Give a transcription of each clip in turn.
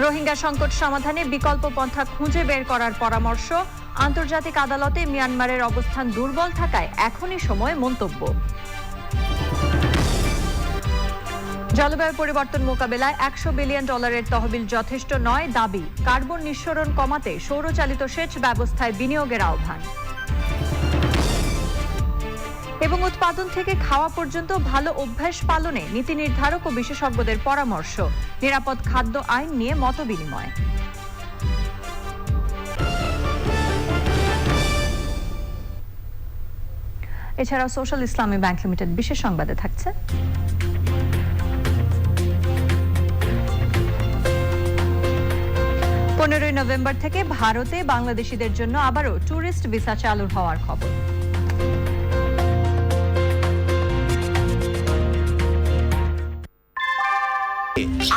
রোহিঙ্গা সংকট সমাধানে বিকল্প পন্থা খুঁজে বের করার পরামর্শ। আন্তর্জাতিক আদালতে মিয়ানমারের অবস্থান দুর্বল থাকায় এখনই সময় মন্তব্য। জলবায়ু পরিবর্তন মোকাবেলায় $100 বিলিয়ন তহবিল যথেষ্ট নয় দাবি। কার্বন নিঃসরণ কমাতে সৌরচালিত সেচ ব্যবস্থায় বিনিয়োগের আহ্বান। এবং উৎপাদন থেকে খাওয়া পর্যন্ত ভালো অভ্যাস পালনে নীতি নির্ধারক ও বিশেষজ্ঞদের পরামর্শ। নিরাপদ খাদ্য আইন নিয়ে মতবিনিময়। এছাড়াও সোশ্যাল ইসলামী ব্যাংক লিমিটেড বিশেষ সংবাদে থাকছে। 15 নভেম্বর থেকে ভারতে বাংলাদেশিদের জন্য আবারও ট্যুরিস্ট ভিসা চালু হওয়ার খবর।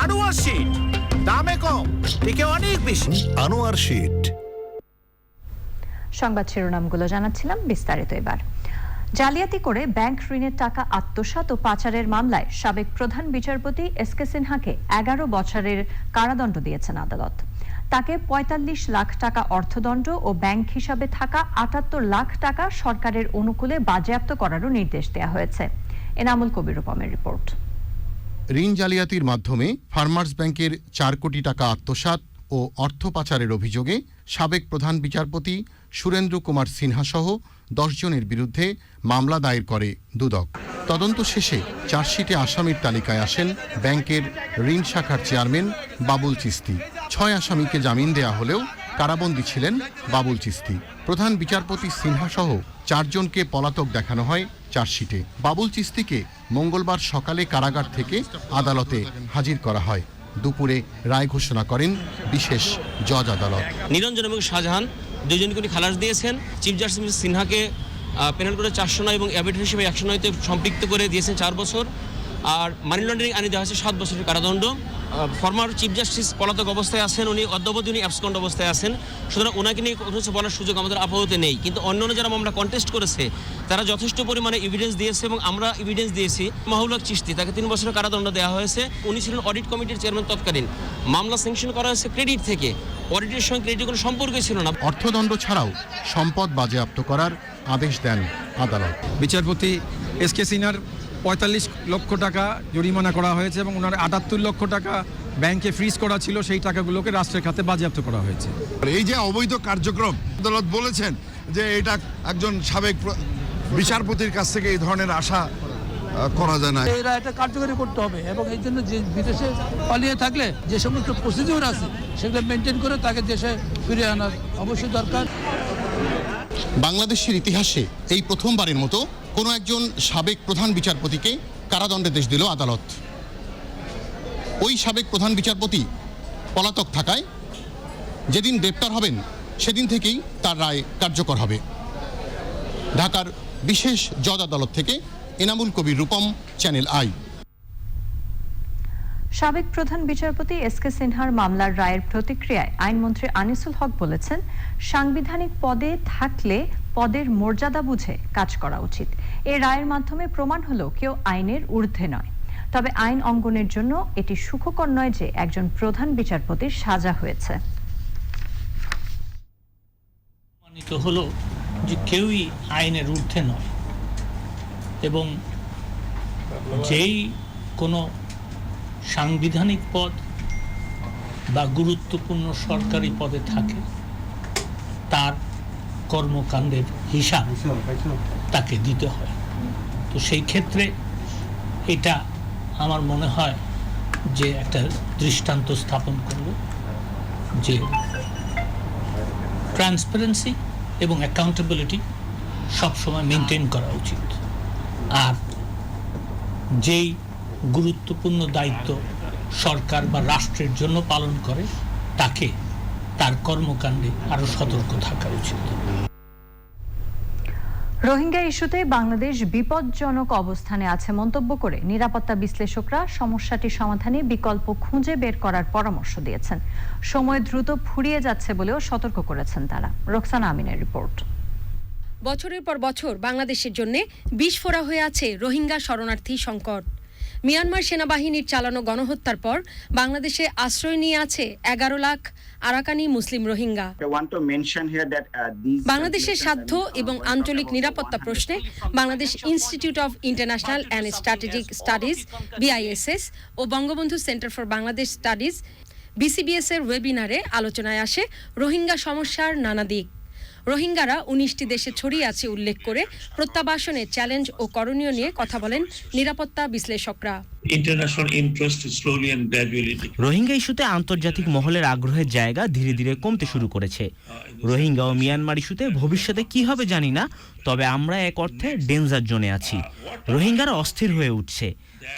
আনোয়ার শীট দামে কম থেকে অনেক বেশি। আনোয়ার শীট। সংবাদ শিরোনামগুলো জানাচ্ছিলাম, বিস্তারিত এবার। জালিয়াতি করে ব্যাংক ঋণের টাকা আত্মসাৎ ও পাচারের মামলায় সাবেক প্রধান বিচারপতি এসকে সিনহাকে 11 বছরের কারাদণ্ড দিয়েছেন আদালত। তাকে 45 লাখ টাকা অর্থদণ্ড ও ব্যাংক হিসাবে থাকা 78 লাখ টাকা সরকারের অনুকূলে বাজেয়াপ্ত করারও নির্দেশ দেওয়া হয়েছে। এনামুল কবির রূপমের রিপোর্ট। ঋণ জালিয়াতির মাধ্যমে ফার্মার্স ব্যাংকের 4 কোটি টাকা আত্মসাৎ ও অর্থ পাচারের অভিযোগে সাবেক প্রধান বিচারপতি সুরেন্দ্র কুমার সিনহা সহ 10 জনের বিরুদ্ধে মামলা দায়ের করে দুদক। তদন্ত শেষে চার্জশিটে আসামির তালিকায় আসেন ব্যাংকের ঋণ শাখার চেয়ারম্যান বাবুল চিস্তি। 6 আসামিকে জামিন দেয়া হলেও কারাবন্দী ছিলেন বাবুল চিস্তি। প্রধান বিচারপতি সিনহা সহ 4 জনকে পলাতক দেখানো হয় চার্জশিটে। বাবুল চিস্তিকে মঙ্গলবার সকালে কারাগার থেকে আদালতে হাজির করা হয়। দুপুরে রায় ঘোষণা করেন বিশেষ জজ আদালত। নিরঞ্জন এবং শাহজাহান দুজনকে উনি খালাস দিয়েছেন। চিফ জাস্টিস সিনহাকে পেনাল করে 409 এবং অ্যাবিট হিসেবে 109তে সম্পৃক্ত করে দিয়েছেন 4 বছর। আর মানি লন্ডারিং আইনে দেওয়া হয়েছে 7 বছরের কারাদণ্ড। ফরমার চিফ জাস্টিস পলাতক অবস্থায় আছেন, উনি অদ্যাবধি উনি অ্যাবসকন্ড অবস্থায় আছেন। সুতরাং ওনাকে নিয়ে কিছু বলার সুযোগ আমাদের আপাতত নেই। কিন্তু অন্যান্য যারা মামলা কন্টেস্ট করেছে তারা যথেষ্ট পরিমাণে এভিডেন্স দিয়েছে এবং আমরা এভিডেন্স দিয়েছি। মাহবুল হক চিশতি, তাকে 3 বছরের কারাদণ্ড দেওয়া হয়েছে। উনি ছিলেন অডিট কমিটির চেয়ারম্যান তৎকালীন। মামলা স্যাংশন করা হয়েছে ক্রেডিট থেকে। অডিটের সঙ্গে ক্রেডিটের কোনো সম্পর্কই ছিল না। অর্থদণ্ড ছাড়াও সম্পদ বাজেয়াপ্ত করার আদেশ দেন আদালত। বিচারপতি এসকে সিনহার 45 লক্ষ টাকা জরিমানা করা হয়েছে এবং ওনার 78 লক্ষ টাকা ব্যাংকে ফ্রিজ করা ছিল, সেই টাকাগুলোকে রাষ্ট্রের খাতে বাজেয়াপ্ত করা হয়েছে। এই যে অবৈধ কার্যক্রম, আদালত বলেছেন যে এটা একজন সাবেক বিচারপতির কাছ থেকে এই ধরনের আশা করা যায় না। এরা এটা কার্যকরী করতে হবে এবং এই জন্য যে বিদেশে পালিয়ে থাকলে যে সমস্ত প্রসিডিউর আছে সেগুলো মেনটেন করে তাকে দেশে ফিরে আনার অবশ্যই দরকার। বাংলাদেশের ইতিহাসে এই প্রথমবারের মতো কোনো একজন সাবেক প্রধান বিচারপতিকে কারাদণ্ডাদেশ দিল আদালত। ওই সাবেক প্রধান বিচারপতি পলাতক থাকায় যেদিন গ্রেপ্তার হবেন সেদিন থেকেই তার রায় কার্যকর হবে। ঢাকার বিশেষ জজ আদালত থেকে এনামুল কবির রূপম, চ্যানেল আই। সাবেক প্রধান বিচারপতি এসকে সিনহার মামলার রায়ের প্রতিক্রিয়ায় আইনমন্ত্রী আনিসুল হক বলেছেন, সাংবিধানিক পদে থাকলে পদের মর্যাদা বুঝে কাজ করা উচিত। এই রায়ের মাধ্যমে প্রমাণ হলো কেউ আইনের ঊর্ধ্বে নয়। তবে আইন অঙ্গনের জন্য এটি সুখকর নয় যে একজন প্রধান বিচারপতির সাজা হয়েছে। প্রমাণিত হলো যে কেউই আইনের ঊর্ধ্বে নয় এবং যেই কোনো সাংবিধানিক পদ বা গুরুত্বপূর্ণ সরকারি পদে থাকে তার কর্মকাণ্ডের হিসাব তাকে দিতে হয়। তো সেই ক্ষেত্রে এটা আমার মনে হয় যে একটা দৃষ্টান্ত স্থাপন করলো যে ট্রান্সপারেন্সি এবং অ্যাকাউন্টেবিলিটি সবসময় মেনটেন করা উচিত। আর যেই গুরুত্বপূর্ণ দায়িত্ব সরকার বা রাষ্ট্রের জন্য পালন করে তাকে তার কর্মকাণ্ডে আরো সতর্ক থাকা উচিত। রোহিঙ্গা ইস্যুতে বাংলাদেশ বিপজ্জনক অবস্থানে আছে মন্তব্য করে নিরাপত্তা বিশ্লেষকরা সমস্যাটি সমাধানে বিকল্প খুঁজে বের করার পরামর্শ দিয়েছেন। সময় দ্রুত ফুরিয়ে যাচ্ছে বলেও সতর্ক করেছেন তারা। রোকসানা আমিনের রিপোর্ট। বছরের পর বছর বাংলাদেশের জন্য বিষ ফোড়া হয়ে আছে রোহিঙ্গা শরণার্থী সংকট। মিয়ানমার সেনাবাহিনীর চালানো গণহত্যার পর বাংলাদেশে আশ্রয় নিয়ে আছে 11 লাখ আরাকানি মুসলিম রোহিঙ্গা। বাংলাদেশের স্বার্থ এবং আঞ্চলিক নিরাপত্তা প্রশ্নে Bangladesh institute of international and strategic studies BISS ও Bangabandhu centre for Bangladesh studies BCBS এর ওয়েবিনারে আলোচনায় আসে রোহিঙ্গা সমস্যার নানা দিক। রোহিঙ্গারা 19টি দেশে ছড়িয়ে আছে উল্লেখ করে প্রত্যাবাসনের চ্যালেঞ্জ ও করণীয় নিয়ে কথা বলেন নিরাপত্তা বিশ্লেষকরা। রোহিঙ্গা ইস্যুতে আন্তর্জাতিক মহলের আগ্রহের জায়গা ধীরে ধীরে কমতে শুরু করেছে। রোহিঙ্গা ও মিয়ানমার ইস্যুতে ভবিষ্যতে কি হবে জানি না, তবে আমরা এক অর্থে ডেঞ্জার জোনে আছি। রোহিঙ্গারা অস্থির হয়ে উঠছে,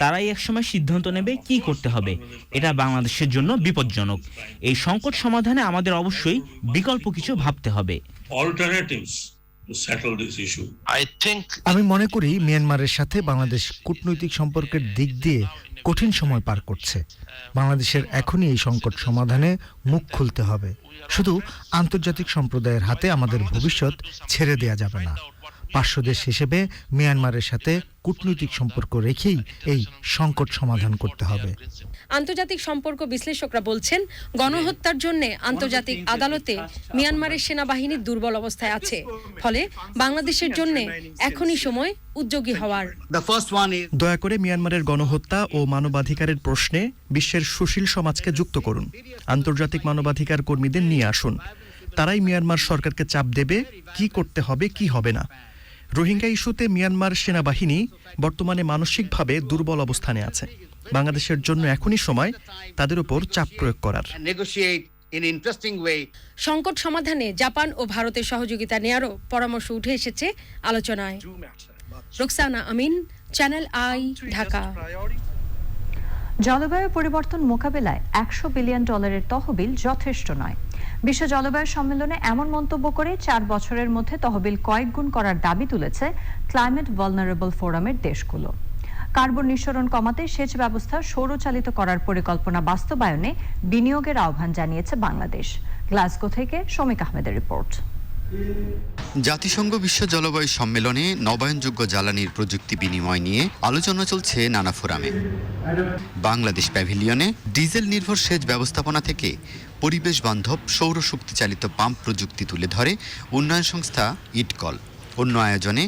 তারাই একসময় সিদ্ধান্ত নেবে কি করতে হবে। এটা বাংলাদেশের জন্য বিপজ্জনক। এই সংকট সমাধানে আমাদের অবশ্যই বিকল্প কিছু ভাবতে হবে। আমি মনে করি মিয়ানমারের সাথে বাংলাদেশ কূটনৈতিক সম্পর্কের দিক দিয়ে কঠিন সময় পার করছে। বাংলাদেশের এখনই এই সংকট সমাধানে মুখ খুলতে হবে। শুধু আন্তর্জাতিক সম্প্রদায়ের হাতে আমাদের ভবিষ্যৎ ছেড়ে দেয়া যাবে না। পার্শ্ব দেশ হিসেবে মিয়ানমারের সাথে কূটনৈতিক সম্পর্ক রেখেই এই সংকট সমাধান করতে হবে। আন্তর্জাতিক সম্পর্ক বিশ্লেষকরা বলছেন, গণহত্যার জন্য আন্তর্জাতিক আদালতে মিয়ানমারের সেনাবাহিনী দুর্বল অবস্থায় আছে। ফলে বাংলাদেশের জন্য এখনই সময় উদ্যোগী হওয়ার। দয়া করে মিয়ানমারের গণহত্যা ও মানবাধিকারের প্রশ্নে বিশ্বের সুশীল সমাজকে যুক্ত করুন। আন্তর্জাতিক মানবাধিকার কর্মীদের নিয়ে আসুন। তারাই মিয়ানমার সরকারকে চাপ দেবে কি করতে হবে কি হবে না। রোহিঙ্গা ইস্যুতে মিয়ানমার সেনাবাহিনী বর্তমানে মানসিকভাবে দুর্বল অবস্থানে আছে। বাংলাদেশের জন্য এখনই সময় তাদের উপর চাপ প্রয়োগ করার। সংকট সমাধানে জাপান ও ভারতের সহযোগিতা নেয়ারও পরামর্শ উঠে এসেছে আলোচনায়। রোকসানা আমিন, চ্যানেল আই, ঢাকা। জলবায়ু পরিবর্তন মোকাবেলায় $100 বিলিয়ন তহবিল যথেষ্ট নয়। বিশ্ব জলবায়ু সম্মেলনে এমন মন্তব্য করে 4 বছরের মধ্যে তহবিল কয়েক গুণ করার দাবি তুলেছে ক্লাইমেট ভালনারেবল ফোরামের দেশগুলো। কার্বন নিঃসরণ কমাতে সেচ ব্যবস্থা সৌরচালিত করার পরিকল্পনা বাস্তবায়নে বিনিয়োগের আহ্বান জানিয়েছে বাংলাদেশ। গ্লাসগো থেকে শমিক আহমেদের রিপোর্ট। জাতিসংঘ বিশ্ব জলবায়ু সম্মেলনে নবায়নযোগ্য জ্বালানির প্রযুক্তি বিনিময় নিয়ে আলোচনা চলছে নানা ফোরামে। বাংলাদেশ প্যাভিলিয়নে ডিজেল নির্ভর সেচ ব্যবস্থাপনা থেকে পরিবেশ বান্ধব সৌরশক্তি চালিত পাম্প প্রযুক্তি তুলে ধরে উন্নয়ন সংস্থা ইটকল। অন্য আয়োজনে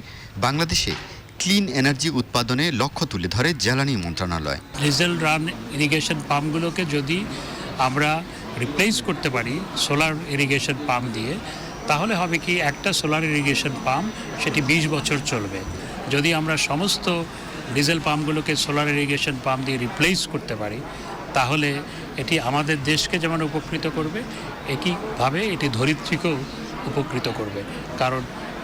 বাংলাদেশে ক্লিন এনার্জি উৎপাদনে লক্ষ্য তুলে ধরে জ্বালানি মন্ত্রণালয়। ডিজেল রান ইরিগেশন পাম্পগুলোকে যদি আমরা রিপ্লেস করতে পারি সোলার ইরিগেশন পাম্প দিয়ে, তাহলে হবে কি একটা সোলার ইরিগেশন পাম্প সেটি 20 বছর চলবে। যদি আমরা সমস্ত ডিজেল পাম্পগুলোকে সোলার ইরিগেশন পাম্প দিয়ে রিপ্লেস করতে পারি, তাহলে এটি আমাদের দেশকে যেমন উপকৃত করবে, একইভাবে এটি ধরিত্রীকেও উপকৃত করবে, কারণ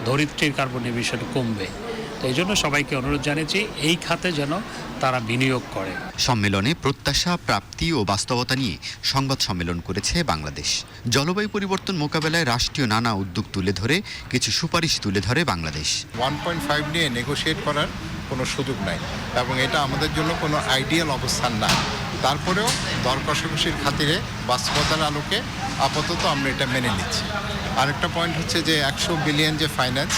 ধরিত্রীর কার্বন এমিশন কমবে। তো এই জন্য সবাইকে অনুরোধ জানিয়েছি এই খাতে যেন তারা বিনিয়োগ করে। সম্মেলনে প্রত্যাশা, প্রাপ্তি ও বাস্তবতা নিয়ে সংবাদ সম্মেলন করেছে বাংলাদেশ। জলবায়ু পরিবর্তন মোকাবেলায় রাষ্ট্রীয় নানা উদ্যোগ তুলে ধরে কিছু সুপারিশ তুলে ধরে বাংলাদেশ। 1.5 নিয়ে নেগোশিয়েট করার কোনো সুযোগ নাই এবং এটা আমাদের জন্য কোনো আইডিয়াল অবস্থান না। তারপরেও দর কষাকষির খাতিরে বাস্তবতার আলোকে আপাতত আমরা এটা মেনে নিচ্ছি। আরেকটা পয়েন্ট হচ্ছে যে 100 বিলিয়ন যে ফাইন্যান্স,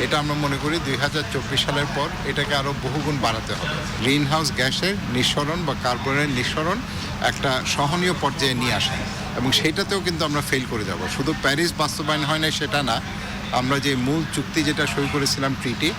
এটা আমরা মনে করি 2024 সালের পর এটাকে আরও বহুগুণ বাড়াতে হবে। গ্রিন হাউস গ্যাসের নিঃসরণ বা কার্বনের নিঃসরণ একটা সহনীয় পর্যায়ে নিয়ে আসে এবং সেইটাতেও কিন্তু আমরা ফেল করে যাব। শুধু প্যারিস বাস্তবায়ন হয় না সেটা না, আমরা যে মূল চুক্তি যেটা সই করেছিলাম ট্রিটি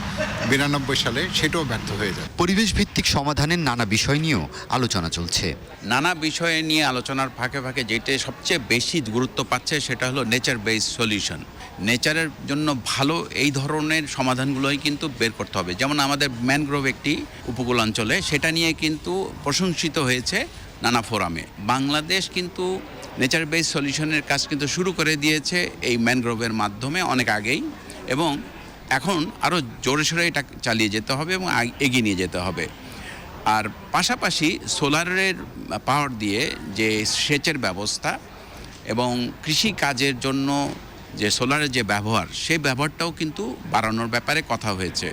92 সালে, সেটাও ব্যর্থ হয়ে যায়। পরিবেশ ভিত্তিক সমাধানের নানা বিষয় নিয়েও আলোচনা চলছে। নানা বিষয়ে নিয়ে আলোচনার ফাঁকে ফাঁকে যেটা সবচেয়ে বেশি গুরুত্ব পাচ্ছে সেটা হলো নেচার বেসড সলিউশন। নেচারের জন্য ভালো এই ধরনের সমাধানগুলোই কিন্তু বের করতে হবে। যেমন আমাদের ম্যানগ্রোভ একটি উপকূল অঞ্চলে, সেটা নিয়ে কিন্তু প্রশংসিত হয়েছে নানা ফোরামে। বাংলাদেশ কিন্তু নেচার বেসড সলিউশনের কাজ কিন্তু শুরু করে দিয়েছে এই ম্যানগ্রোভের মাধ্যমে অনেক আগেই, এবং এখন আরও জোরে সোরে এটা চালিয়ে যেতে হবে এবং এগিয়ে নিয়ে যেতে হবে। আর পাশাপাশি সোলারের পাওয়ার দিয়ে যে সেচের ব্যবস্থা এবং কৃষি কাজের জন্য যে সোলারের যে ব্যবহার, সেই ব্যবহারটাও কিন্তু বাড়ানোর ব্যাপারে কথা হয়েছে।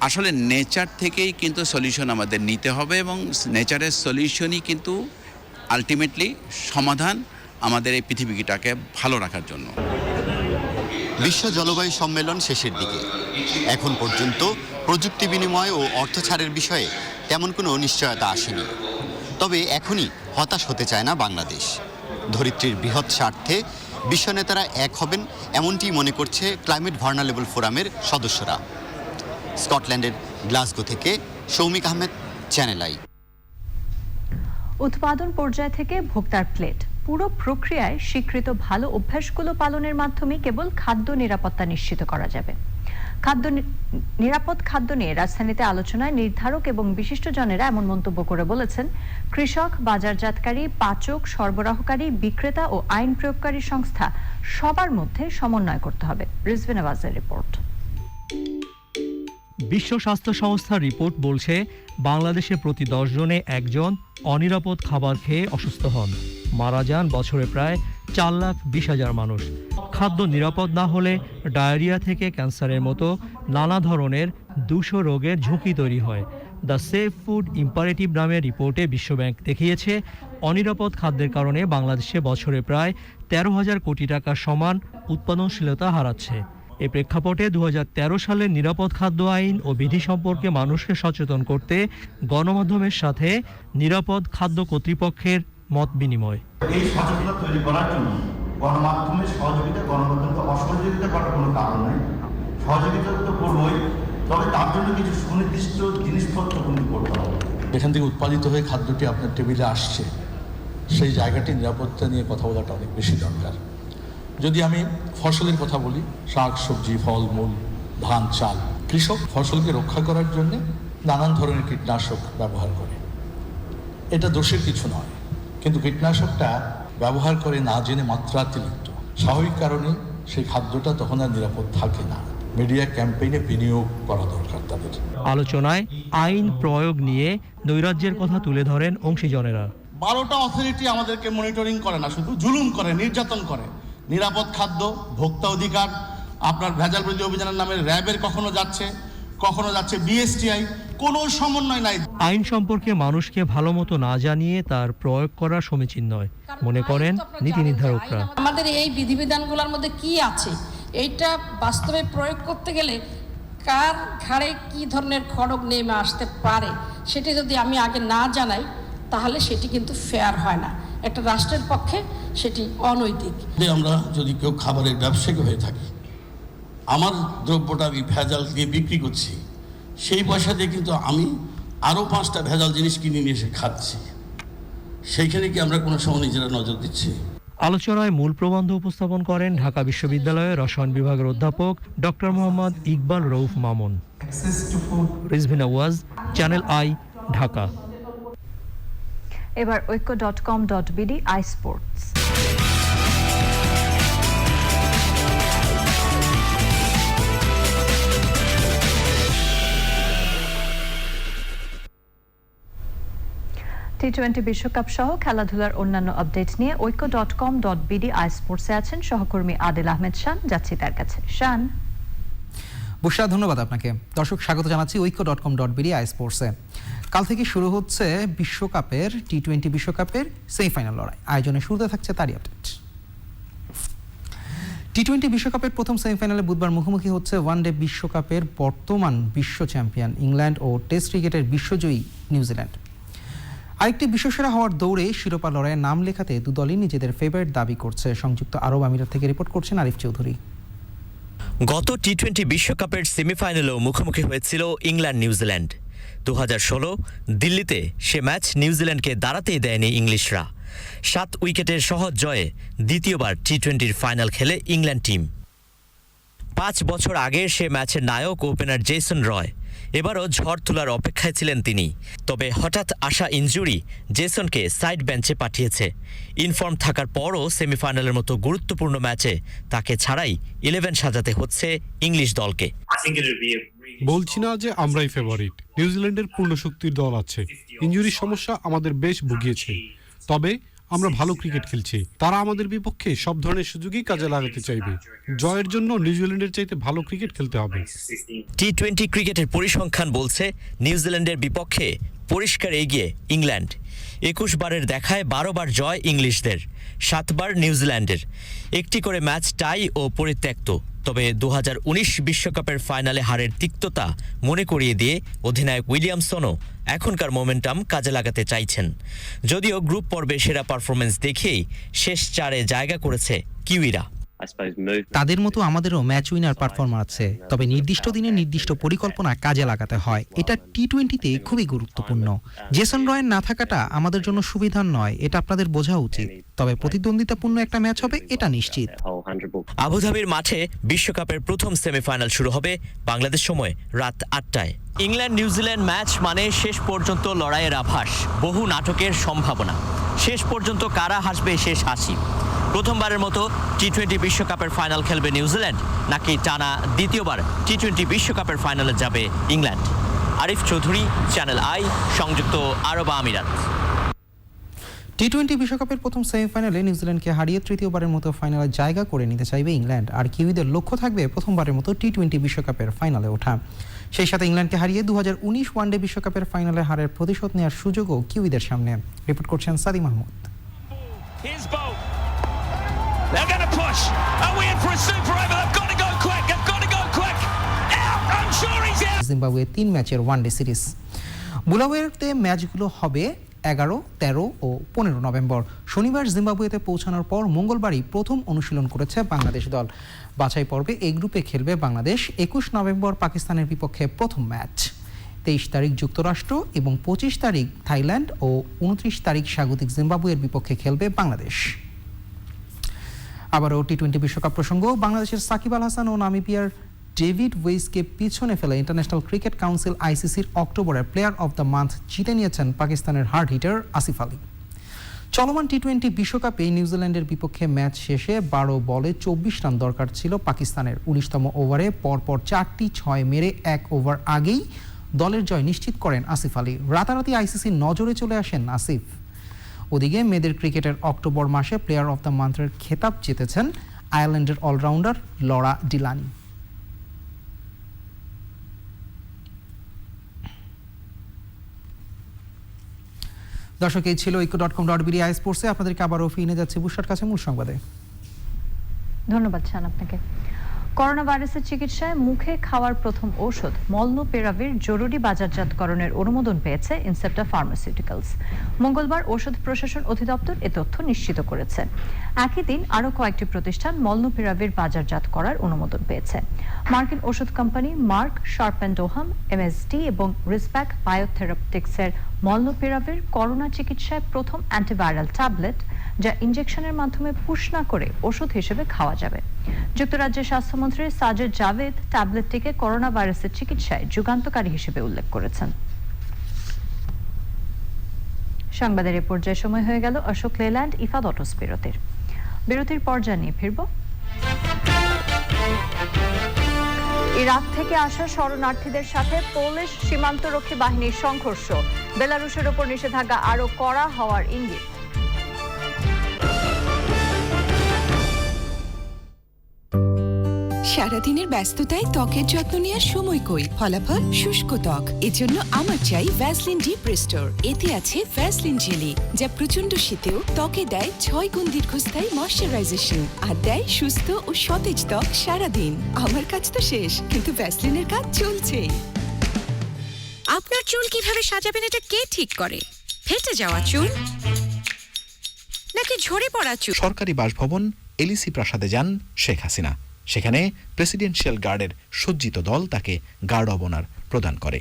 আসলে নেচার থেকেই কিন্তু সলিউশন আমাদের নিতে হবে এবং নেচারের সলিউশনই কিন্তু আলটিমেটলি সমাধান আমাদের এই পৃথিবীটাকে ভালো রাখার জন্য। বিশ্ব জলবায়ু সম্মেলন শেষের দিকে। এখন পর্যন্ত প্রযুক্তি বিনিময় ও অর্থ ছাড়ের বিষয়ে তেমন কোনো নিশ্চয়তা আসেনি। তবে এখনই হতাশ হতে চায় না বাংলাদেশ। ধরিত্রীর বৃহৎ স্বার্থে বিশ্ব নেতারা এক হবেন, এমনটি মনে করছে ক্লাইমেট ভার্নালেবল ফোরামের সদস্যরা। স্কটল্যান্ডের গ্লাসগো থেকে সৌমিক আহমেদ, চ্যানেল আই। উৎপাদন পর্যায় থেকে ভোক্তার প্লেট, পুরো প্রক্রিয়ায় স্বীকৃত ভালো অভ্যাসগুলো পালনের মাধ্যমে কেবল খাদ্য নিরাপত্তা নিশ্চিত করা যাবে। নিরাপদ খাদ্য নিয়ে রাজধানীতে আলোচনায় নির্ধারক এবং বিশিষ্টজনেরা এমন মন্তব্য করে বলেছেন, কৃষক, বাজারজাতকারী, পাচক, সরবরাহকারী, বিক্রেতা ও আইন প্রয়োগকারী সংস্থা সবার মধ্যে সমন্বয় করতে হবে। রিজভিন আওয়াজের রিপোর্ট। বিশ্ব স্বাস্থ্য সংস্থার রিপোর্ট বলছে, বাংলাদেশে প্রতি 10 জনে একজন অনিরাপদ খাবার খেয়ে অসুস্থ হন। মারা যান বছরে প্রায় 4,20,000 মানুষ। খাদ্য নিরাপদ না হলে ডায়রিয়া থেকে ক্যান্সারের মতো নানা ধরনের 200 রোগের ঝুঁকি তৈরি হয়। দ্য সেফ ফুড ইম্পারেটিভ নামের রিপোর্টে বিশ্বব্যাংক দেখিয়েছে, অনিরাপদ খাদ্যের কারণে বাংলাদেশে বছরে প্রায় 13,000 কোটি টাকা সমান উৎপাদনশীলতা হারাচ্ছে। এ প্রেক্ষাপটে 2013 সালের নিরাপদ খাদ্য আইন ও বিধি সম্পর্কে মানুষকে সচেতন করতে গণমাধ্যমের সাথে নিরাপদ খাদ্য কর্তৃপক্ষের মত বিনিময়। এই সচেতনতা তৈরি করার জন্য গণমাধ্যমের সহযোগিতা, গণমাধ্যমকে অসহযোগিতা করার কোনো কারণ নেই। সহযোগিতা তো করবই, তবে তার জন্য কিছু সুনির্দিষ্ট জিনিসপত্র কিন্তু করতে হবে। এখান থেকে উৎপাদিত হয়ে খাদ্যটি আপনার টেবিলে আসছে, সেই জায়গাটি নিরাপত্তা নিয়ে কথা বলাটা অনেক বেশি দরকার। যদি আমি ফসলের কথা বলি, শাক সবজি, ফল মূল, ধান, চাল, কৃষক ফসলকে রক্ষা করার জন্য নানান ধরনের কীটনাশক ব্যবহার করে। এটা দোষের কিছু নয়, কিন্তু কীটনাশকটা ব্যবহার করে না জেনে মাত্রাতিরিক্ত, স্বাভাবিক কারণে সেই খাদ্যটা তখন আর নিরাপদ থাকে না। মিডিয়া ক্যাম্পেইনে বিনিয়োগ করা দরকার তাদের। আলোচনায় আইন প্রয়োগ নিয়ে নৈরাজ্যের কথা তুলে ধরেন অংশীজনেরা। 12টা অথরিটি আমাদেরকে মনিটরিং করে না, শুধু জুলুম করে, নির্যাতন করে। নিরাপদ খাদ্য, ভোক্তা অধিকার, আপনার ভেজাল বিরোধী অভিযানের নামে র্যাবের কখনো যাচ্ছে বিএসটিআই, কোনো সমন্বয় নাই। আইন সম্পর্কে মানুষকে ভালো মতো না জানিয়ে তার প্রয়োগ করা সমীচীন নয়, মনে করেন নীতি নির্ধারকরা। আমাদের এই বিধিবিধানগুলোর মধ্যে কি আছে, এইটা বাস্তবে প্রয়োগ করতে গেলে কার ঘাড়ে কি ধরনের খড়গ নেমে আসতে পারে, সেটা যদি আমি আগে না জানাই, তাহলে সেটি কিন্তু ফেয়ার হয় না। একটা রাষ্ট্রের পক্ষে সেটি অনৈতিক। আমরা যদি কেউ খাবারের ব্যবসায়ী হয়ে থাকি, আমার দ্রব্যটা আমি ভেজাল দিয়ে বিক্রি করছি, সেই পয়সা দিয়ে কিন্তু আমি আরও 5টা ভেজাল জিনিস কিনে নিয়ে এসে খাচ্ছি। সেইখানে কি আমরা কোনো সময় নিজেরা নজর দিচ্ছি? আলোচনায় মূল প্রবন্ধ উপস্থাপন করেন ঢাকা বিশ্ববিদ্যালয়ের রসায়ন বিভাগের অধ্যাপক ডক্টর মোহাম্মদ ইকবাল রউফ মামুন। রিজভিন আওয়াজ, চ্যানেল আই, ঢাকা। এবার ঐক্য.com.bd আই স্পোর্টস। টি-20 বিশ্বকাপ সহ খেলাধুলার অন্যান্য আপডেট নিয়ে ঐক্য.com.bd আই স্পোর্টসে আছেন সহকর্মী আদিল আহমেদ শান। যাচ্ছি তার কাছে। শান। বুশরা, ধন্যবাদ আপনাকে। দর্শক, স্বাগত জানাচ্ছি ঐক্য.com.bd আই স্পোর্টসে। কাল থেকে শুরু হচ্ছে বিশ্বকাপের টি-20 বিশ্বকাপের সেমিফাইনাল লড়াই। আয়োজনে শুরুতে থাকছে তারই আপডেট। টি-20 বিশ্বকাপের প্রথম সেমিফাইনালে বুধবার মুখোমুখি হচ্ছে ওয়ানডে বিশ্বকাপের বর্তমান বিশ্ব চ্যাম্পিয়ন ইংল্যান্ড ও টেস্ট ক্রিকেটের বিশ্বজয়ী নিউজিল্যান্ড। আরেকটি বিশ্বসেরা হওয়ার দৌড়ে শিরোপা লড়াইয়ে নাম লেখাতে দু দলই নিজেদের ফেভারিট দাবি করছে। সংযুক্ত আরব আমিরাত থেকে রিপোর্ট করছেন আরিফ চৌধুরী। গত টি-20 বিশ্বকাপের সেমিফাইনালেও মুখোমুখি হয়েছিল ইংল্যান্ড নিউজিল্যান্ড। 2016 দিল্লিতে সে ম্যাচ নিউজিল্যান্ডকে দাঁড়াতেই দেয়নি ইংলিশরা। 7 উইকেটের সহজ জয়ে দ্বিতীয়বার টি-20 ফাইনাল খেলে ইংল্যান্ড টিম। 5 বছর আগের সে ম্যাচের নায়ক ওপেনার জেসন রয় এবারও ঝড় তোলার অপেক্ষায় ছিলেন তিনি। তবে হঠাৎ আসা ইনজুরি জেসনকে সাইড বেঞ্চে পাঠিয়েছে। ইনফর্ম থাকার পরও সেমিফাইনালের মতো গুরুত্বপূর্ণ ম্যাচে তাকে ছাড়াই 11 সাজাতে হচ্ছে ইংলিশ দলকে। বলছি না যে আমরাই ফেভারিট, নিউজিল্যান্ডের পূর্ণ শক্তির দল আছে। ইনজুরির সমস্যা আমাদের বেশ ভুগিয়েছে, তবে আমরা ভালো ক্রিকেট খেলছি। তারা আমাদের বিপক্ষে সব ধরনের সুযোগই কাজে লাগাতে চাইবে। জয়ের জন্য নিউজিল্যান্ডের চাইতে ভালো ক্রিকেট খেলতে হবে। টি-20 ক্রিকেটের পরিসংখ্যান বলছে নিউজিল্যান্ডের বিপক্ষে পরিষ্কার এগিয়ে ইংল্যান্ড। 21 বারের দেখায় 12 বার জয় ইংলিশদের, 7 বার নিউজিল্যান্ডের, একটি করে ম্যাচ টাই ও পরিত্যক্ত। তবে 2019 বিশ্বকাপের ফাইনালে হারের তিক্ততা মনে করিয়ে দিয়ে অধিনায়ক উইলিয়ামসনও এখনকার মোমেন্টাম কাজে লাগাতে চাইছেন। যদিও গ্রুপ পর্বে সেরা পারফরমেন্স দেখেই শেষ 4-এ জায়গা করেছে কিউইরা। তাদের মতো আমাদেরও ম্যাচ উইনার পারফর্মার আছে, তবে নির্দিষ্ট দিনে নির্দিষ্ট পরিকল্পনা কাজে লাগাতে হয়। এটা টি-20তে খুবই গুরুত্বপূর্ণ। জেসন রয়ের না থাকাটা আমাদের জন্য সুবিধার নয়, এটা আপনাদের বোঝা উচিত। তবে প্রতিদ্বন্দ্বিতাপূর্ণ একটা ম্যাচ হবে, এটা নিশ্চিত। আবুধাবির মাঠে বিশ্বকাপের প্রথম সেমিফাইনাল শুরু হবে বাংলাদেশ সময় রাত 8টায়। ইংল্যান্ড নিউজিল্যান্ড ম্যাচ মানে শেষ পর্যন্ত লড়াইয়ের আভাস, বহু নাটকের সম্ভাবনা। শেষ পর্যন্ত কারা হাসবে শেষ হাসি? প্রথমবারের মতো টি-20 বিশ্বকাপের ফাইনাল খেলবে নিউজিল্যান্ড, নাকি টানা দ্বিতীয়বার টি-20 বিশ্বকাপের ফাইনালে যাবে England? Arif Chowdhury, channel I, সংযুক্ত আরব আমিরাত। টি-20 বিশ্বকাপের প্রথম সেমিফাইনালে নিউজিল্যান্ডকে হারিয়ে তৃতীয়বারের মতো ফাইনালে জায়গা করে নিতে চাইবে ইংল্যান্ড। আর কিউইদের লক্ষ্য থাকবে প্রথমবারের মতো টি-20 বিশ্বকাপের ফাইনালে ওঠা। সেই সাথে ইংল্যান্ডকে হারিয়ে 2019 ওয়ানডে বিশ্বকাপের ফাইনালে হারের প্রতিশোধ নেওয়ার সুযোগও কিউইদের সামনে। রিপোর্ট করছেন সাদি Mahmud. They're going to push. Are we in for a super over? They've got to go quick. They've got to go quick. Out. I'm sure he's out. Zimbabwe 3 ম্যাচের ওয়ানডে সিরিজ। বুলাওয়েতে ম্যাচগুলো হবে 11, 13 ও 15 নভেম্বর। শনিবার জিম্বাবুয়েতে পৌঁছানোর পর মঙ্গলবারই প্রথম অনুশীলন করেছে বাংলাদেশ দল। বাছাই পর্বে এই গ্রুপে খেলবে বাংলাদেশ। 21 নভেম্বর পাকিস্তানের বিপক্ষে প্রথম ম্যাচ। 23 তারিখ যুক্তরাষ্ট্র এবং 25 তারিখ থাইল্যান্ড ও 29 তারিখ স্বাগতিক জিম্বাবুয়ের বিপক্ষে খেলবে বাংলাদেশ। আবারও টি-20 বিশ্বকাপ প্রসঙ্গ, বাংলাদেশের সাকিব আল হাসান ও নামিবিয়ার ডেভিড ওয়েইসকে পিছনে ফেলে ইন্টারন্যাশনাল ক্রিকেট কাউন্সিল আইসিসির অক্টোবরের প্লেয়ার অব দ্য মান্থ জিতে নিয়েছেন পাকিস্তানের হার্ড হিটার আসিফ আলী। চলমান টি-20 বিশ্বকাপে নিউজিল্যান্ডের বিপক্ষে ম্যাচ শেষে 12 বলে 24 রান দরকার ছিল পাকিস্তানের। 19তম ওভারে পরপর 4টি 6 মেরে 1 ওভার আগেই দলের জয় নিশ্চিত করেন আসিফ আলী। রাতারাতি আইসিসির নজরে চলে আসেন আসিফ। ওদিকে মেয়েদের ক্রিকেটের অক্টোবর মাসে প্লেয়ার অব দ্য মান্থের খেতাব জিতেছেন আয়ারল্যান্ডের অলরাউন্ডার লরা ডিলানি। দর্শক, এই ছিল eco.com.bd স্পোর্টসে। আপনাদেরকে আবারও ফিরে যাচ্ছে বুশরার কাছে মূল সংবাদে। ধন্যবাদ চান আপনাকে। করোনা ভাইরাসের চিকিৎসায় মুখে খাওয়ার প্রথম ঔষধ মলনুপিরাভির জরুরি বাজারজাতকরণের অনুমোদন পেয়েছে ইনসেপ্টা ফার্মাসিউটিক্যালস। মঙ্গলবার ঔষধ প্রশাসন অধিদপ্তর এ তথ্য নিশ্চিত করেছে। একই দিন আরও কয়েকটি প্রতিষ্ঠান মলনুপিরাভির বাজারজাত করার অনুমোদন পেয়েছে। মার্কিন ওষুধ company Merck, Sharp and Dohme, MSD এবং রিসপ্যাক বায়োথেরাপিটিক্সের মলনুপিরাভির করোনা চিকিৎসায় প্রথম অ্যান্টিভাইরাল ট্যাবলেট, যা ইনজেকশনের মাধ্যমে পুশ না করে ওষুধ হিসেবে খাওয়া যাবে। যুক্তরাজ্যের স্বাস্থ্যমন্ত্রী সাজেদ জাভেদ ট্যাবলেটটিকে করোনা ভাইরাসের চিকিৎসায় যুগান্তকারী হিসেবে উল্লেখ করেছেন। সংবাদের এ পর্যায়ে সময় হয়ে গেল অশোক লেল্যান্ড ইফাদ অটোস বিরতির পর জানিয়ে ফিরব। ইরাক থেকে আসা শরণার্থীদের সাথে পোলিশ সীমান্তরক্ষী বাহিনীর সংঘর্ষ, বেলারুশের ওপর নিষেধাজ্ঞা আরো কড়া হওয়ার ইঙ্গিত। সারাদিনের ব্যস্ততায় ত্বকের যত্ন নেওয়ার সময় কই, ফলাফল শুষ্ক ত্বক। এজন্য আমার চাই ভ্যাসলিন ডিপ রেস্টোর। এতে আছে ভ্যাসলিন জেলি, যা প্রচন্ড শীতেও ত্বকে দেয় 6 গুণ দীর্ঘস্থায়ী ময়শ্চারাইজেশন আর দেয় সুস্থ ও সতেজ ত্বক সারাদিন। আমার কাজ তো শেষ, কিন্তু ভ্যাসলিনের কাজ চলছে। আপনার চুল কিভাবে সাজাবেন এটা কে ঠিক করে? ফেটে যাওয়া চুল নাকি ঝরে পড়া চুল? সরকারি বাসভবন এলিসি প্রাসাদে যান শেখ হাসিনা। সেখানে প্রেসিডেন্সিয়াল গার্ডের সজ্জিত দল তাকে গার্ড অব অনার প্রদান করে।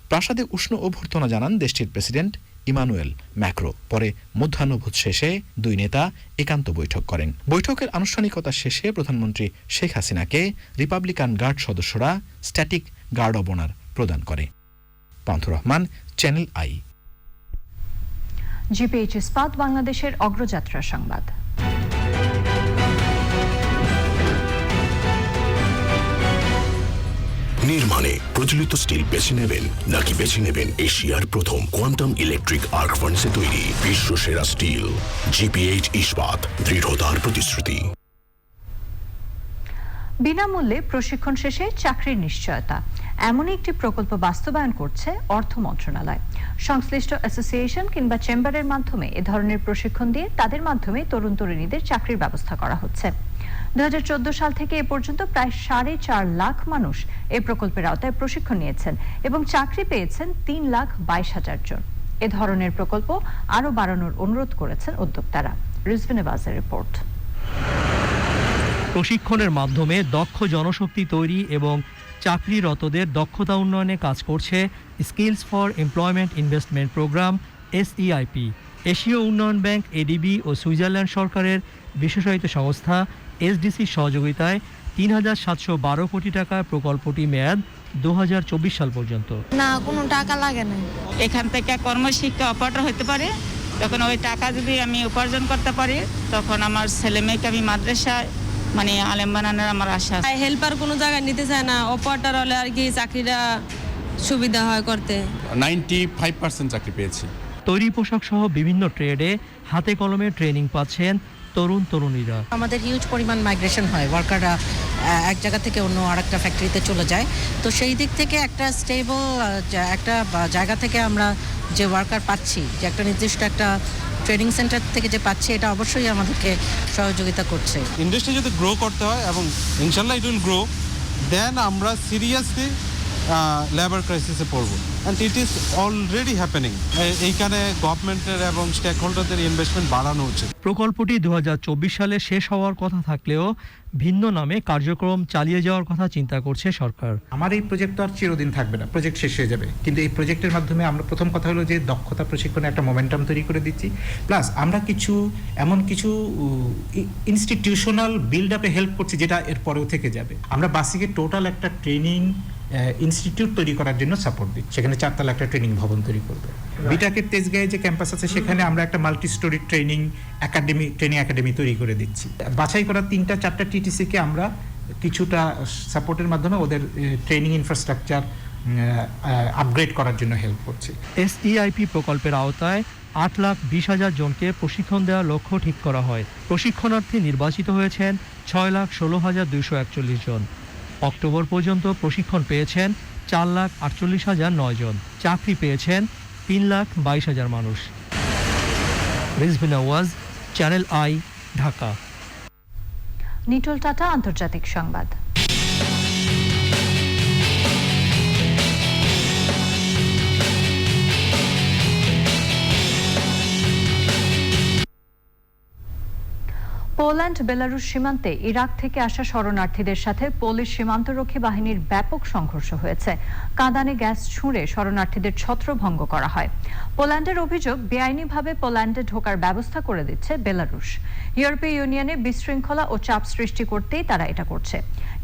প্রাসাদে উষ্ণ অভ্যর্থনা জানান দেশটির প্রেসিডেন্ট ইমানুয়েল ম্যাক্রো। পরে মধ্যাহ্নভোজ শেষে দুই নেতা একান্ত বৈঠক করেন। বৈঠকের আনুষ্ঠানিকতা শেষে প্রধানমন্ত্রী শেখ হাসিনাকে রিপাবলিকান গার্ড সদস্যরা স্ট্যাটিক গার্ড অব অনার প্রদান করে। পান্থুর রহমান, চ্যানেল আই। জিপিএইচ ইস্পাত বাংলাদেশের অগ্রযাত্রা সংবাদ। নির্মাণে প্রচলিত স্টিল বেছে নেবেন নাকি বেছে নেবেন এশিয়ার প্রথম কোয়ান্টাম ইলেকট্রিক আর্ক ফার্নেসে তৈরি বিশ্ব সেরা স্টিল? জিপিএইচ ইস্পাত, দৃঢ়তার প্রতিশ্রুতি। বিনামূল্যে প্রশিক্ষণ শেষে চাকরির নিশ্চয়তা। এমনই একটি প্রকল্প বাস্তবায়ন করছে অর্থ মন্ত্রণালয়। সংশ্লিষ্ট অ্যাসোসিয়েশন কিংবা চেম্বারের মাধ্যমে এ ধরনের প্রশিক্ষণ দিয়ে তাদের মাধ্যমে তরুণ তরুণীদের চাকরির ব্যবস্থা করা হচ্ছে। 2014 সাল থেকে এ পর্যন্ত প্রায় 4.5 লাখ মানুষ এই প্রকল্পের আওতায় প্রশিক্ষণ নিয়েছেন এবং চাকরি পেয়েছেন 3,22,000 জন। এ ধরনের প্রকল্প আরো বাড়ানোর অনুরোধ করেছেন উদ্যোক্তারা। রিজভিনা বাজের রিপোর্ট। প্রশিক্ষণের মাধ্যমে দক্ষ জনশক্তি তৈরি এবং চাকরিরতদের দক্ষতা উন্নয়নে কাজ করছে skills for employment investment programme SEIP। এশীয় উন্নয়ন ব্যাংক ADB ও সুইজারল্যান্ড সরকারের বিশেষায়িত সংস্থা SDCর সহযোগিতায় 3,712 কোটি টাকার প্রকল্পটি মেয়াদ 2024 সাল পর্যন্ত। না, কোনো টাকা লাগে না। এখান থেকে কর্মশিক্ষা অপারেটর হতে পারে, তখন ওই টাকা যদি আমি উপার্জন করতে পারি তখন আমার ছেলে মেয়েকে আমি মাদ্রাসায় আলেম বানানোর আমার আশা। হেল্পার কোনো জায়গায় নিতে চায় না, অপারেটর হলে আর কি চাকরিটা সুবিধা হয় করতে। 95% চাকরি পেয়েছি। তৈরি পোশাক সহ বিভিন্ন ট্রেডে হাতে কলমে ট্রেনিং পাচ্ছেন তরুণ তরুণীরা। আমাদের হিউজ পরিমাণ মাইগ্রেশন হয়, ওয়ার্কাররা এক জায়গা থেকে অন্য আরেকটা ফ্যাক্টরিতে চলে যায়। তো সেই দিক থেকে একটা স্টেবল একটা জায়গা থেকে আমরা যে ওয়ার্কার পাচ্ছি, যে একটা নির্দিষ্ট একটা ট্রেনিং সেন্টার থেকে যে পাচ্ছি, এটা অবশ্যই আমাদেরকে সহযোগিতা করছে। ইন্ডাস্ট্রি যদি গ্রো করতে হয় এবং ইনশাল্লাহ ইট উইল গ্রো, দেন আমরা সিরিয়াসলি লেবার ক্রাইসিসে পড়বো। And it is already happening. এইখানে গভর্নমেন্টের এবং স্টেক হোল্ডারদের ইনভেস্টমেন্ট বাড়ানো উচিত। প্রকল্পটি 2024 সালে শেষ হওয়ার কথা থাকলেও ভিন্ন নামে কার্যক্রম চালিয়ে যাওয়ার কথা চিন্তা করছে সরকার। আমার এই প্রজেক্ট তো আর চিরদিন থাকবে না, প্রজেক্ট শেষ হয়ে যাবে, কিন্তু এই প্রজেক্টের মাধ্যমে আমরা প্রথম কথা হলো যে দক্ষতা প্রশিক্ষণে একটা মোমেন্টাম তৈরি করে দিচ্ছি, প্লাস আমরা এমন কিছু ইনস্টিটিউশনাল বিল্ড আপে হেল্প করছি যেটা এর পরেও থেকে যাবে। আমরা বাসিকে টোটাল একটা ট্রেনিং ইনস্টিটিউট তৈরি করার জন্য সাপোর্ট দিই, সেখানে 4 তলা একটা ট্রেনিং ভবন তৈরি করবে। বিটাকের তেজগাঁয়ে যে ক্যাম্পাস আছে সেখানে আমরা একটা মাল্টি স্টোরি ট্রেনিং একাডেমি তৈরি করে দিচ্ছি। বাছাই করা 3-4টা TTC-কে আমরা কিছুটা সাপোর্টের মাধ্যমে ওদের ট্রেনিং ইনফ্রাস্ট্রাকচার আপগ্রেড করার জন্য হেল্প করছি। SEIP প্রকল্পের আওতায় 8,20,000 জনকে প্রশিক্ষণ দেওয়ার লক্ষ্য ঠিক করা হয়। প্রশিক্ষণার্থী নির্বাচিত হয়েছেন 6,16,241 জন। অক্টোবর পর্যন্ত প্রশিক্ষণ পেয়েছেন 4,48,009 জন। চাকরি পেয়েছেন 3,22,000 মানুষ। রিজভিনা ওয়াজ, চ্যানেল I, ঢাকা। নিটোল টাটা আন্তর্জাতিক সংবাদ। পোল্যান্ড বেলারুশ সীমান্তে ইরাক থেকে আসা শরণার্থীদের সাথে পোলিশ সীমান্তরক্ষী বাহিনীর ব্যাপক সংঘর্ষ হয়েছে। কাঁদানে গ্যাস ছুঁড়ে শরণার্থীদের ছত্রভঙ্গ করা হয়। পোল্যান্ডের অভিযোগ, বেআইনিভাবে পোল্যান্ডে ঢোকার ব্যবস্থা করে দিচ্ছে বেলারুশ। ইউরোপীয় ইউনিয়নে বিশৃঙ্খলা ও চাপ সৃষ্টি করতেই তারা এটা করছে।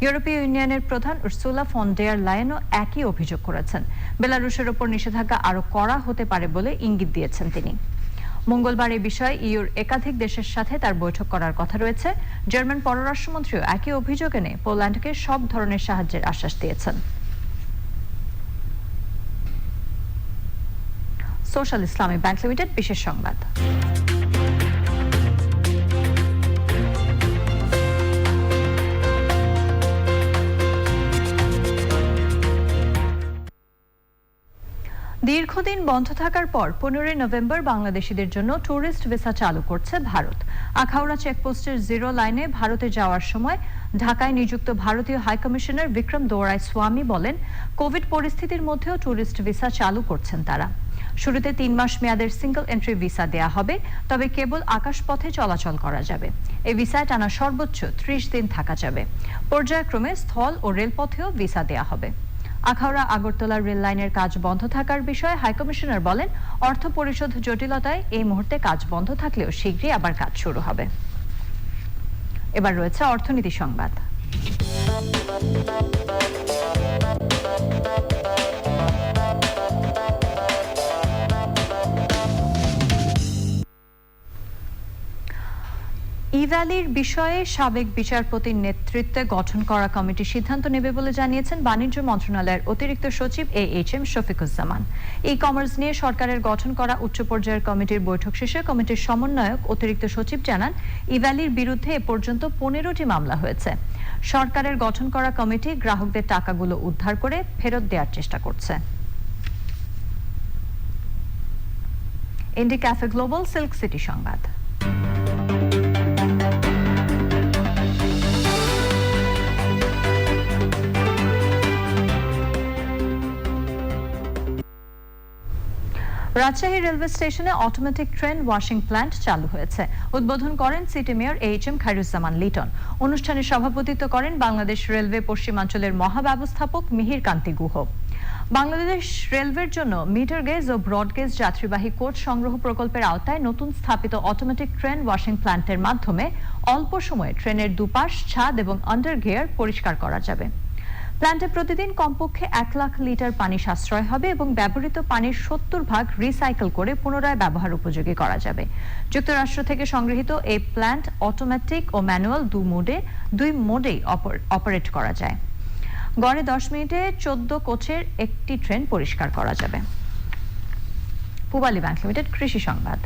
ইউরোপীয় ইউনিয়নের প্রধান উর্সুলা ফন ডেয়ার লায়েনও একই অভিযোগ করেছেন। বেলারুশের ওপর নিষেধাজ্ঞা আরো কড়া হতে পারে বলে ইঙ্গিত দিয়েছেন তিনি। মঙ্গলবার এই বিষয়ে ইউর একাধিক দেশের সাথে তার বৈঠক করার কথা রয়েছে। জার্মান পররাষ্ট্রমন্ত্রীও একই অভিযোগ এনে পোল্যান্ডকে সব ধরনের সাহায্যের আশ্বাস দিয়েছেন। সোশ্যাল ইসলামী ব্যাংক লিমিটেড বিশেষ সংবাদ। দীর্ঘদিন বন্ধ থাকার পর 15 নভেম্বর বাংলাদেশিদের জন্য ট্যুরিস্ট ভিসা চালু করছে ভারত। আখাউড়া চেকপোস্টের 0 লাইনে ভারতে যাওয়ার সময় ঢাকায় নিযুক্ত ভারতীয় হাইকমিশনার বিক্রম দোরাই স্বামী বলেন, কোভিড পরিস্থিতির মধ্যেও ট্যুরিস্ট ভিসা চালু করছেন তারা। শুরুতে 3 মাস মেয়াদের সিঙ্গল এন্ট্রি ভিসা দেয়া হবে, তবে কেবল আকাশপথে চলাচল করা যাবে। এই ভিসায় টানা সর্বোচ্চ 30 দিন থাকা যাবে। পর্যায়ক্রমে স্থল ও রেলপথেও ভিসা দেয়া হবে। আখাউড়া আগরতলা রেল লাইনের কাজ বন্ধ থাকার বিষয়ে হাইকমিশনার বলেন, অর্থ পরিশোধ জটিলতায় এই মুহূর্তে কাজ বন্ধ থাকলেও শীঘ্রই আবার কাজ শুরু হবে। এবার রয়েছে অর্থনীতি সংবাদ। ইভ্যালির বিষয়ে সাবেক বিচারপতির নেতৃত্বে গঠন করা কমিটি সিদ্ধান্ত নেবে বলে জানিয়েছেন বাণিজ্য মন্ত্রণালয়ের অতিরিক্ত সচিব AHM শফিকুজ্জামান। ই কমার্স নিয়ে সরকারের গঠন করা উচ্চ পর্যায়ের কমিটির বৈঠক শেষে কমিটির সমন্বয়ক অতিরিক্ত সচিব জানান, ইভ্যালির বিরুদ্ধে এ পর্যন্ত 15টি মামলা হয়েছে। সরকারের গঠন করা কমিটি গ্রাহকদের টাকাগুলো উদ্ধার করে ফেরত দেওয়ার চেষ্টা করছে। ইন্ডি ক্যাফে গ্লোবাল সিল্ক সিটি সংবাদ। রাজশাহী রেলওয়ে স্টেশনে অটোমেটিক ট্রেন ওয়াশিং প্ল্যান্ট চালু হয়েছে। উদ্বোধন করেন city mayor HM. Khairuzzaman Liton. অনুষ্ঠানে সভাপতিত্ব করেন বাংলাদেশ রেলওয়ে পশ্চিমাঞ্চলের মহাব্যবস্থাপক মিহির কান্তি গুহ। বাংলাদেশ রেলওয়ের জন্য মিটার গেজ ও ব্রড গেজ যাত্রীবাহী কোচ সংগ্রহ প্রকল্পের আওতায় নতুন স্থাপিত অটোমেটিক ট্রেন ওয়াশিং প্ল্যান্টের মাধ্যমে অল্প সময়ে ট্রেনের দুপাশ, ছাদ এবং আন্ডার গিয়ার পরিষ্কার করা যাবে। প্ল্যান্টে প্রতিদিন কমপক্ষে 1 লাখ লিটার পানি সাশ্রয় হবে এবং ব্যবহৃত পানির 70% রিসাইকেল করে পুনরায় ব্যবহার উপযোগী করা যাবে। যুক্তরাষ্ট্র থেকে সংগৃহীত এই প্ল্যান্ট অটোমেটিক ও ম্যানুয়াল দুই মোডেই অপারেট করা যায়। গড়ে 10 মিনিটে 14 কোচের একটি ট্রেন পরিষ্কার করা যাবে। পূবালী ব্যাংক লিমিটেড কৃষি সংবাদ।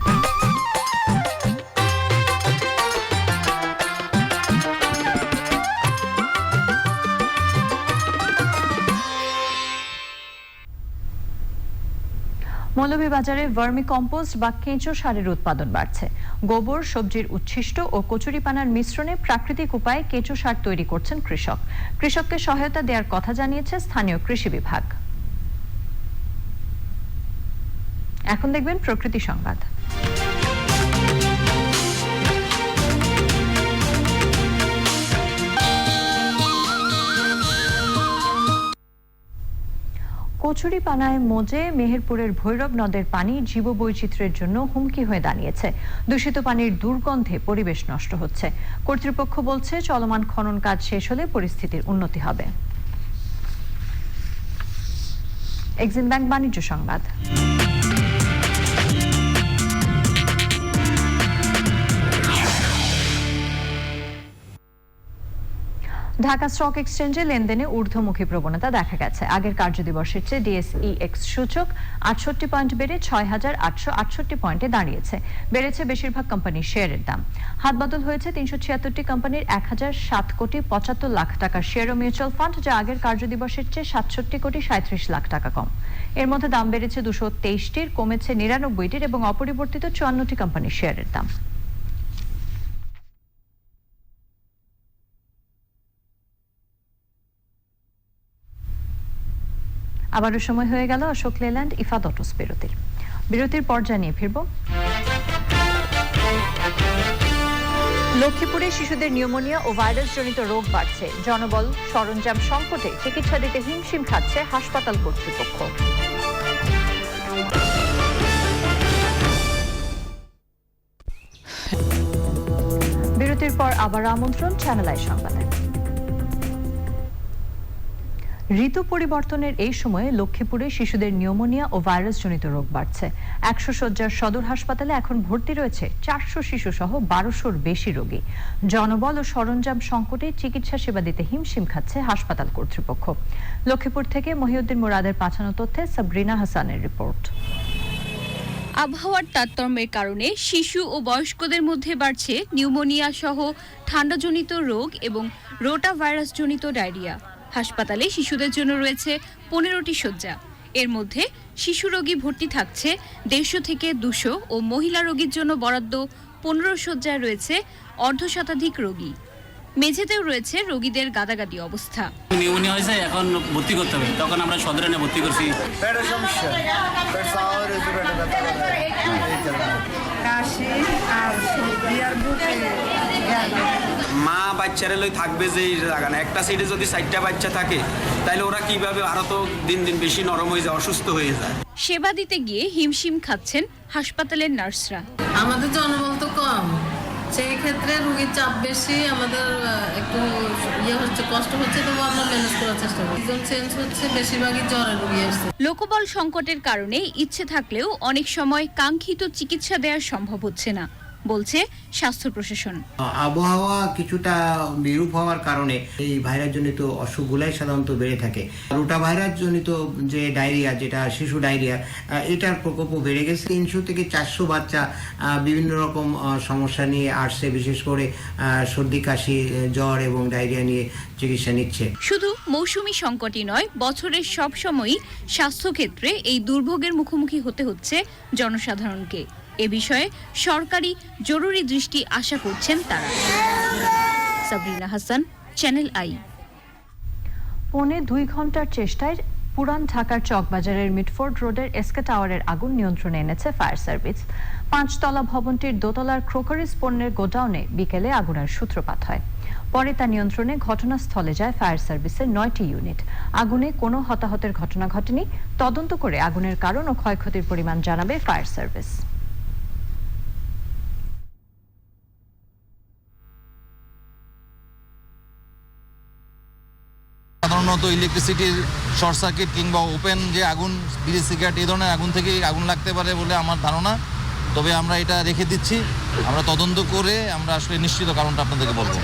মৌলভীবাজারে ভার্মি কম্পোস্ট বা কেঁচো সারের উৎপাদন বাড়ছে। গোবর, সবজির উচ্ছিষ্ট ও কচুরিপানার মিশ্রণে প্রাকৃতিক উপায়ে কেঁচো সার তৈরি করছেন কৃষক। কৃষককে সহায়তা দেওয়ার কথা জানিয়েছে স্থানীয় কৃষি বিভাগ। এখন দেখবেন প্রকৃতি সংবাদ। কচুরিপানায় মজে মেহেরপুরের ভৈরব নদের পানি জীববৈচিত্র্যের জন্য হুমকি হয়ে দাঁড়িয়েছে। দূষিত পানির দুর্গন্ধে পরিবেশ নষ্ট হচ্ছে। কর্তৃপক্ষ বলছে চলমান খনন কাজ শেষ হলে পরিস্থিতির উন্নতি হবে। এক্সিম ব্যাংক বাণিজ্য সংবাদ। ঢাকা স্টক এক্সচেঞ্জে লেনদেনে ঊর্ধ্বমুখী প্রবণতা দেখা গেছে। আগের কার্যদিবসের চেয়ে ডিএসইএক্স সূচক 68 পয়েন্ট বেড়ে ৬,৮৬৮ পয়েন্টে দাঁড়িয়েছে। বেড়েছে বেশিরভাগ কোম্পানির শেয়ারের দাম। হাতবদল হয়েছে ৩৭৬টি কোম্পানির ১,০০৭ কোটি ৭৫ লাখ টাকার শেয়ার ও মিউচুয়াল ফান্ড, যা আগের কার্যদিবসের চেয়ে ৬৭ কোটি ৩৭ লাখ টাকা কম। এর মধ্যে দাম বেড়েছে ২২৩টির, কমেছে ৯৯টির এবং অপরিবর্তিত ৫৪টি কোম্পানির শেয়ারের দাম। আবারও সময় হয়ে গেল অশোক লেল্যান্ড ইফাদ অটোস বিরতির পর জানিয়ে ফিরব। লক্ষ্মীপুরে শিশুদের নিউমোনিয়া ও ভাইরাস জনিত রোগ বাড়ছে। জনবল সরঞ্জাম সংকটে চিকিৎসা দিতে হিমশিম খাচ্ছে হাসপাতাল কর্তৃপক্ষ। বিরতির পর আবার আমন্ত্রণ চ্যানেল আই সংবাদে। ঋতু পরিবর্তনের এই সময়ে লক্ষ্মীপুরে শিশুদের নিউমোনিয়া ও ভাইরাস জনিত রোগ বাড়ছে। 100 শয্যার সদর হাসপাতালে এখন ভর্তি রয়েছে 400 শিশু সহ 1200-র বেশি রোগী। জনবল ও সরঞ্জাম সংকটে চিকিৎসা সেবা দিতে হিমশিম খাচ্ছে হাসপাতাল কর্তৃপক্ষ। লক্ষ্মীপুর থেকে মহিউদ্দিন মুরাদের পাঠানো তথ্যে সাবরিনা হাসানের রিপোর্ট। আবহাওয়ার তারতম্যের কারণে শিশু ও বয়স্কদের মধ্যে বাড়ছে নিউমোনিয়া সহ ঠান্ডাজনিত রোগ এবং রোটা ভাইরাস জনিত ডায়রিয়া। হাসপাতালে শিশুদের জন্য রয়েছে 15টি শয্যা। এর মধ্যে শিশু রোগী ভর্তি থাকছে 150 থেকে 200 ও মহিলা রোগীর জন্য বরাদ্দ 15 শয্যায় রয়েছে অর্ধশতাধিক রোগী। মেঝেতেও রয়েছে রোগীদের গাদাগাদি অবস্থা। নিউমোনিয়া হয়েছে, এখন ভর্তি করতে হবে, তখন আমরা সদরে এনে ভর্তি করছি। মা বাচ্চারা লই থাকবে যে জায়গা না, একটা সাইডে যদি 4টা বাচ্চা থাকে তাহলে ওরা কিভাবে আরো তো দিন দিন বেশি নরম হয়ে যায়, অসুস্থ হয়ে যায়। সেবা দিতে গিয়ে হিমশিম খাচ্ছেন হাসপাতালের নার্সরা। আমাদের জনবল তো কম, সেই ক্ষেত্রে রোগীর চাপ বেশি, আমাদের একটু কষ্ট হচ্ছে, তবু আমরা ম্যানেজ করার চেষ্টা করি। সিজন চেঞ্জ হচ্ছে, বেশিরভাগই জ্বরের রোগী আসছে। লোকবল সংকটের কারণে ইচ্ছে থাকলেও অনেক সময় কাঙ্ক্ষিত চিকিৎসা দেওয়া সম্ভব হচ্ছে না। বলছে স্বাস্থ্য প্রশাসন। আবহাওয়া কিছুটা বিরূপ হওয়ার কারণে এই ভাইরাস জনিত অসুখগুলাই সাধারণত বেড়ে থাকে। রোটা ভাইরাস জনিত যে ডায়রিয়া, যেটা শিশু ডায়রিয়া, এটার প্রকোপও বেড়ে গেছে। 300 থেকে 400 বাচ্চা বিভিন্ন রকম সমস্যা নিয়ে আসছে, বিশেষ করে সর্দি, কাশি, জ্বর এবং ডায়রিয়া নিয়ে চিকিৎসা নিচ্ছে। শুধু মৌসুমী সংকটই নয়, বছরের সব সময়ই স্বাস্থ্যক্ষেত্রে এই দুর্ভোগের মুখোমুখি হতে হচ্ছে জনসাধারণকে। এ বিষয়ে সরকারি জরুরি দৃষ্টি আশা করছেন তারা। Sabrina Hasan, channel I. পৌনে 2 ঘন্টার চেষ্টায় পুরান ঢাকার চকবাজারের মিডফোর্ড রোডের এসকে টাওয়ারের আগুন নিয়ন্ত্রণে এনেছে ফায়ার সার্ভিস। 5 তলা ভবনটির দোতলার ক্রোকারিজ পণ্যের গোডাউনে বিকেলে আগুনের সূত্রপাত হয়। পরে তা নিয়ন্ত্রণে ঘটনাস্থলে যায় ফায়ার সার্ভিসের 9টি ইউনিট। আগুনে কোনো হতাহতের ঘটনা ঘটেনি। তদন্ত করে আগুনের কারণ ও ক্ষয়ক্ষতির পরিমাণ জানাবে ফায়ার সার্ভিস। সাধারণত ইলেকট্রিসিটির শর্ট সার্কিট কিংবা ওপেন যে আগুন, বিড়ি সিগারেট, এই ধরনের আগুন থেকেই আগুন লাগতে পারে বলে আমার ধারণা। তবে আমরা এটা রেখে দিচ্ছি, আমরা তদন্ত করে আমরা আসলে নিশ্চিত কারণটা আপনাদেরকে বলবো।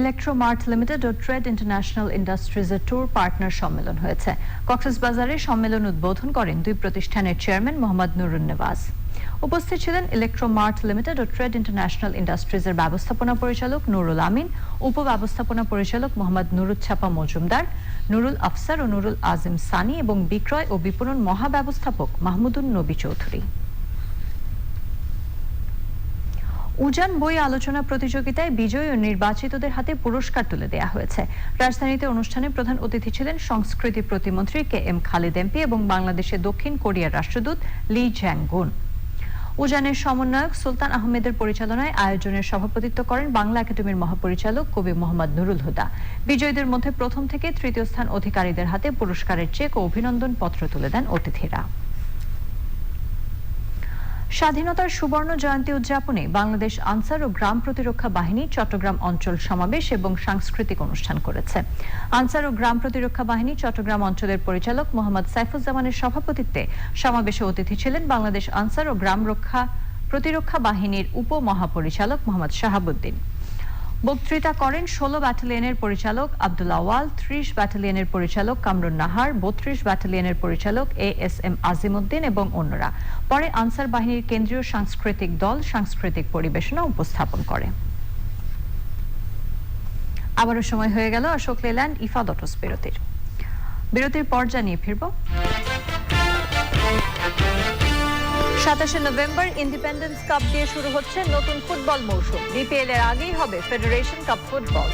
ইলেকট্রোমার্ট লিমিটেড ও ট্রেড ইন্টারন্যাশনাল ইন্ডাস্ট্রিজের ট্যুর পার্টনার সম্মেলন হয়েছে। কক্সবাজারে সম্মেলন উদ্বোধন করেন দুই প্রতিষ্ঠানের চেয়ারম্যান মোহাম্মদ নুরুন নেওয়াজ। উপস্থিত ছিলেন ইলেকট্রোমার্ট লিমিটেড ও ট্রেড ইন্টারন্যাশনাল ইন্ডাস্ট্রিজের ব্যবস্থাপনা পরিচালক নুরুল আমিন, উপব্যবস্থাপনা পরিচালক মোহাম্মদ নুরুচ্ছাপা মজুমদার, নুরুল আফসার ও নুরুল আজিম সানি এবং বিক্রয় ও বিপণন মহাব্যবস্থাপক মাহমুদুন নবী চৌধুরী। উজান বই আলোচনা প্রতিযোগিতায় বিজয়ী ও নির্বাচিতদের হাতে পুরস্কার তুলে দেওয়া হয়েছে। রাজধানীতে অনুষ্ঠানে প্রধান অতিথি ছিলেন সংস্কৃতি প্রতিমন্ত্রী KM খালিদ MP এবং বাংলাদেশে দক্ষিণ কোরিয়ার রাষ্ট্রদূত লি জ্যাংগুন। উজানের সমন্বয়ক সুলতান আহমেদের পরিচালনায় আয়োজনের সভাপতিত্ব করেন বাংলা একাডেমির মহাপরিচালক কবি মোহাম্মদ নুরুল হুদা। বিজয়ীদের মধ্যে প্রথম থেকে তৃতীয় স্থান অধিকারীদের হাতে পুরস্কারের চেক ও অভিনন্দন পত্র তুলে দেন অতিথিরা। স্বাধীনতার সুবর্ণ জয়ন্তী উদযাপনে বাংলাদেশ আনসার ও গ্রাম প্রতিরক্ষা বাহিনী চট্টগ্রাম অঞ্চল সমাবেশ এবং সাংস্কৃতিক অনুষ্ঠান করেছে। আনসার ও গ্রাম প্রতিরক্ষা বাহিনী চট্টগ্রাম অঞ্চলের পরিচালক মোহাম্মদ সাইফুজ্জামানের সভাপতিত্বে সমাবেশে অতিথি ছিলেন বাংলাদেশ আনসার ও গ্রাম প্রতিরক্ষা বাহিনীর উপমহাপরিচালক মোহাম্মদ শাহাবুদ্দিন। বক্তৃতা করেন 16 ব্যাটালিয়নের পরিচালক আব্দুল আওয়াল, 30 ব্যাটালিয়নের পরিচালক কামরুন নাহার, 32 ব্যাটালিয়নের পরিচালক ASM আজিমউদ্দিন এবং অন্যরা। পরে আনসার বাহিনীর কেন্দ্রীয় সাংস্কৃতিক দল সাংস্কৃতিক পরিবেশনা উপস্থাপন করে। আবারও সময় হয়ে গেল অশোক লেল্যান্ড ইফাদ অটোস বিরতির পর জানিয়ে ফিরব। 27 নভেম্বর ইন্ডিপেন্ডেন্স কাপ দিয়ে শুরু হচ্ছে নতুন ফুটবল মৌসুম। BPL এর আগেই হবে ফেডারেশন কাপ ফুটবল।